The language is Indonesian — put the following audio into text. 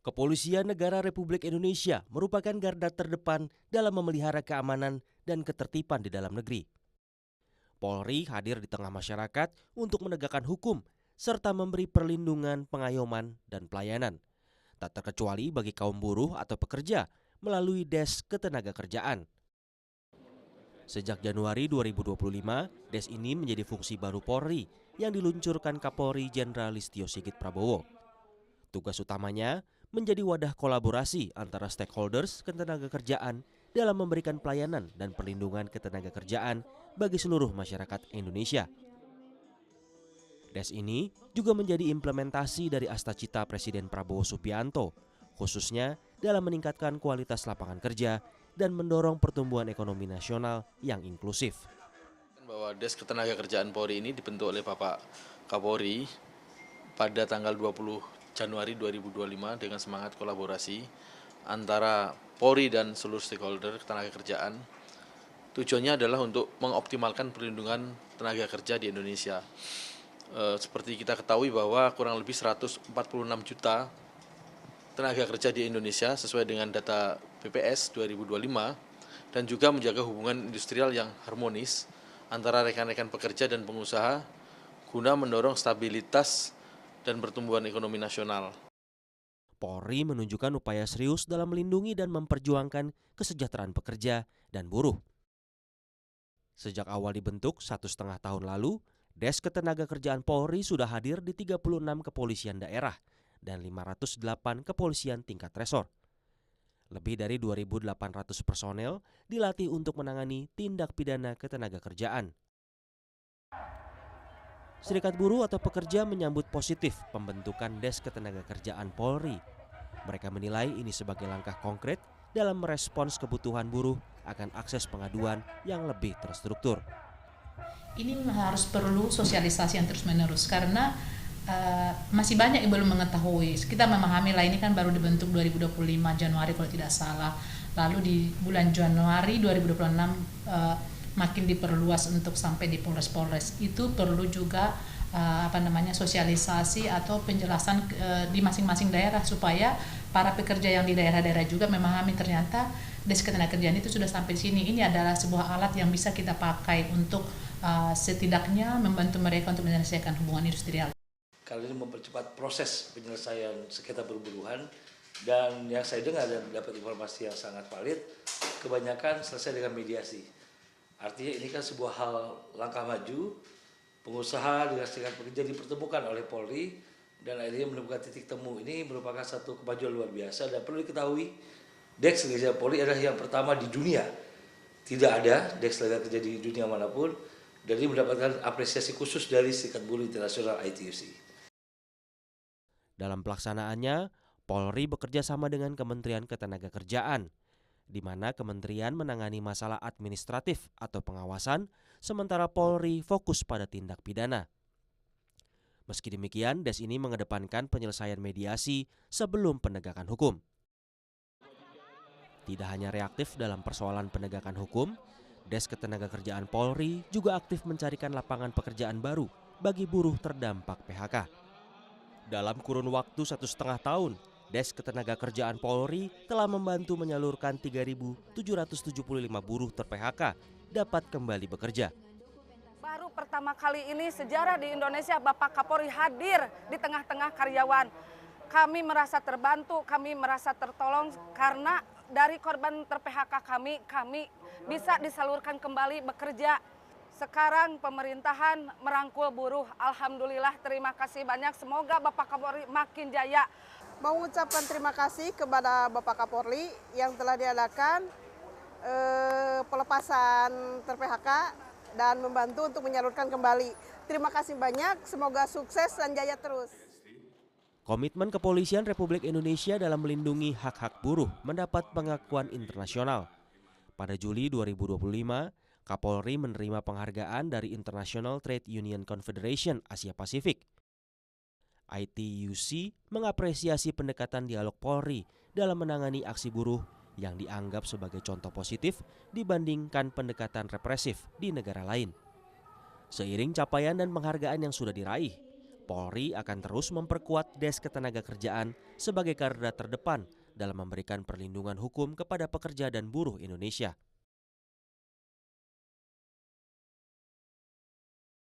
Kepolisian Negara Republik Indonesia merupakan garda terdepan dalam memelihara keamanan dan ketertiban di dalam negeri. Polri hadir di tengah masyarakat untuk menegakkan hukum serta memberi perlindungan, pengayoman, dan pelayanan, tak terkecuali bagi kaum buruh atau pekerja melalui Des Ketenagakerjaan. Sejak Januari 2025, Des ini menjadi fungsi baru Polri yang diluncurkan Kapolri Jenderal Listio Sigit Prabowo. Tugas utamanya menjadi wadah kolaborasi antara stakeholders ketenagakerjaan dalam memberikan pelayanan dan perlindungan ketenagakerjaan bagi seluruh masyarakat Indonesia. Des ini juga menjadi implementasi dari Astacita Presiden Prabowo Subianto, khususnya dalam meningkatkan kualitas lapangan kerja dan mendorong pertumbuhan ekonomi nasional yang inklusif. Bahwa Des Ketenagakerjaan Polri ini dibentuk oleh Bapak Kapolri pada tanggal 20 Januari 2025 dengan semangat kolaborasi antara Polri dan seluruh stakeholder ketenagakerjaan. Tujuannya adalah untuk mengoptimalkan perlindungan tenaga kerja di Indonesia. Seperti kita ketahui bahwa kurang lebih 146 juta tenaga kerja di Indonesia sesuai dengan data BPS 2025 dan juga menjaga hubungan industrial yang harmonis antara rekan-rekan pekerja dan pengusaha guna mendorong stabilitas dan pertumbuhan ekonomi nasional. Polri menunjukkan upaya serius dalam melindungi dan memperjuangkan kesejahteraan pekerja dan buruh. Sejak awal dibentuk 1,5 tahun lalu, Des Ketenagakerjaan Polri sudah hadir di 36 kepolisian daerah dan 508 kepolisian tingkat resor. Lebih dari 2.800 personel dilatih untuk menangani tindak pidana ketenagakerjaan. Serikat buruh atau pekerja menyambut positif pembentukan Des Ketenagakerjaan Polri. Mereka menilai ini sebagai langkah konkret dalam merespons kebutuhan buruh akan akses pengaduan yang lebih terstruktur. Ini harus perlu sosialisasi yang terus-menerus karena masih banyak yang belum mengetahui. Kita memahami lah ini kan baru dibentuk 2025 Januari kalau tidak salah. Lalu di bulan Januari 2026 makin diperluas untuk sampai di Polres-Polres. Itu perlu juga sosialisasi atau penjelasan di masing-masing daerah supaya para pekerja yang di daerah-daerah juga memahami ternyata Des Ketenagakerjaan itu sudah sampai di sini. Ini adalah sebuah alat yang bisa kita pakai untuk setidaknya membantu mereka untuk menyelesaikan hubungan industrial. Kali ini mempercepat proses penyelesaian sengketa perburuhan dan yang saya dengar dan dapat informasi yang sangat valid, kebanyakan selesai dengan mediasi. Artinya ini kan sebuah hal langkah maju, pengusaha dengan serikat pekerja dipertemukan oleh Polri dan akhirnya menemukan titik temu. Ini merupakan satu kemajuan luar biasa dan perlu diketahui Des Ketenagakerjaan Polri adalah yang pertama di dunia. Tidak ada Des Ketenagakerjaan di dunia manapun dan ini mendapatkan apresiasi khusus dari Serikat Buruh Internasional ITUC. Dalam pelaksanaannya, Polri bekerja sama dengan Kementerian Ketenagakerjaan, di mana kementerian menangani masalah administratif atau pengawasan, sementara Polri fokus pada tindak pidana. Meski demikian, Des ini mengedepankan penyelesaian mediasi sebelum penegakan hukum. Tidak hanya reaktif dalam persoalan penegakan hukum, Des Ketenagakerjaan Polri juga aktif mencarikan lapangan pekerjaan baru bagi buruh terdampak PHK. Dalam kurun waktu 1,5 tahun, Des Ketenagakerjaan Polri telah membantu menyalurkan 3.775 buruh ter-PHK dapat kembali bekerja. Baru pertama kali ini sejarah di Indonesia Bapak Kapolri hadir di tengah-tengah karyawan. Kami merasa terbantu, kami merasa tertolong karena dari korban ter-PHK kami bisa disalurkan kembali bekerja. Sekarang pemerintahan merangkul buruh. Alhamdulillah, terima kasih banyak. Semoga Bapak Kapolri makin jaya. Mau ucapkan terima kasih kepada Bapak Kapolri yang telah diadakan pelepasan ter-PHK dan membantu untuk menyalurkan kembali. Terima kasih banyak, semoga sukses dan jaya terus. Komitmen Kepolisian Republik Indonesia dalam melindungi hak-hak buruh mendapat pengakuan internasional. Pada Juli 2025, Kapolri menerima penghargaan dari International Trade Union Confederation Asia Pasifik. ITUC mengapresiasi pendekatan dialog Polri dalam menangani aksi buruh yang dianggap sebagai contoh positif dibandingkan pendekatan represif di negara lain. Seiring capaian dan penghargaan yang sudah diraih, Polri akan terus memperkuat Desk Ketenagakerjaan sebagai garda terdepan dalam memberikan perlindungan hukum kepada pekerja dan buruh Indonesia.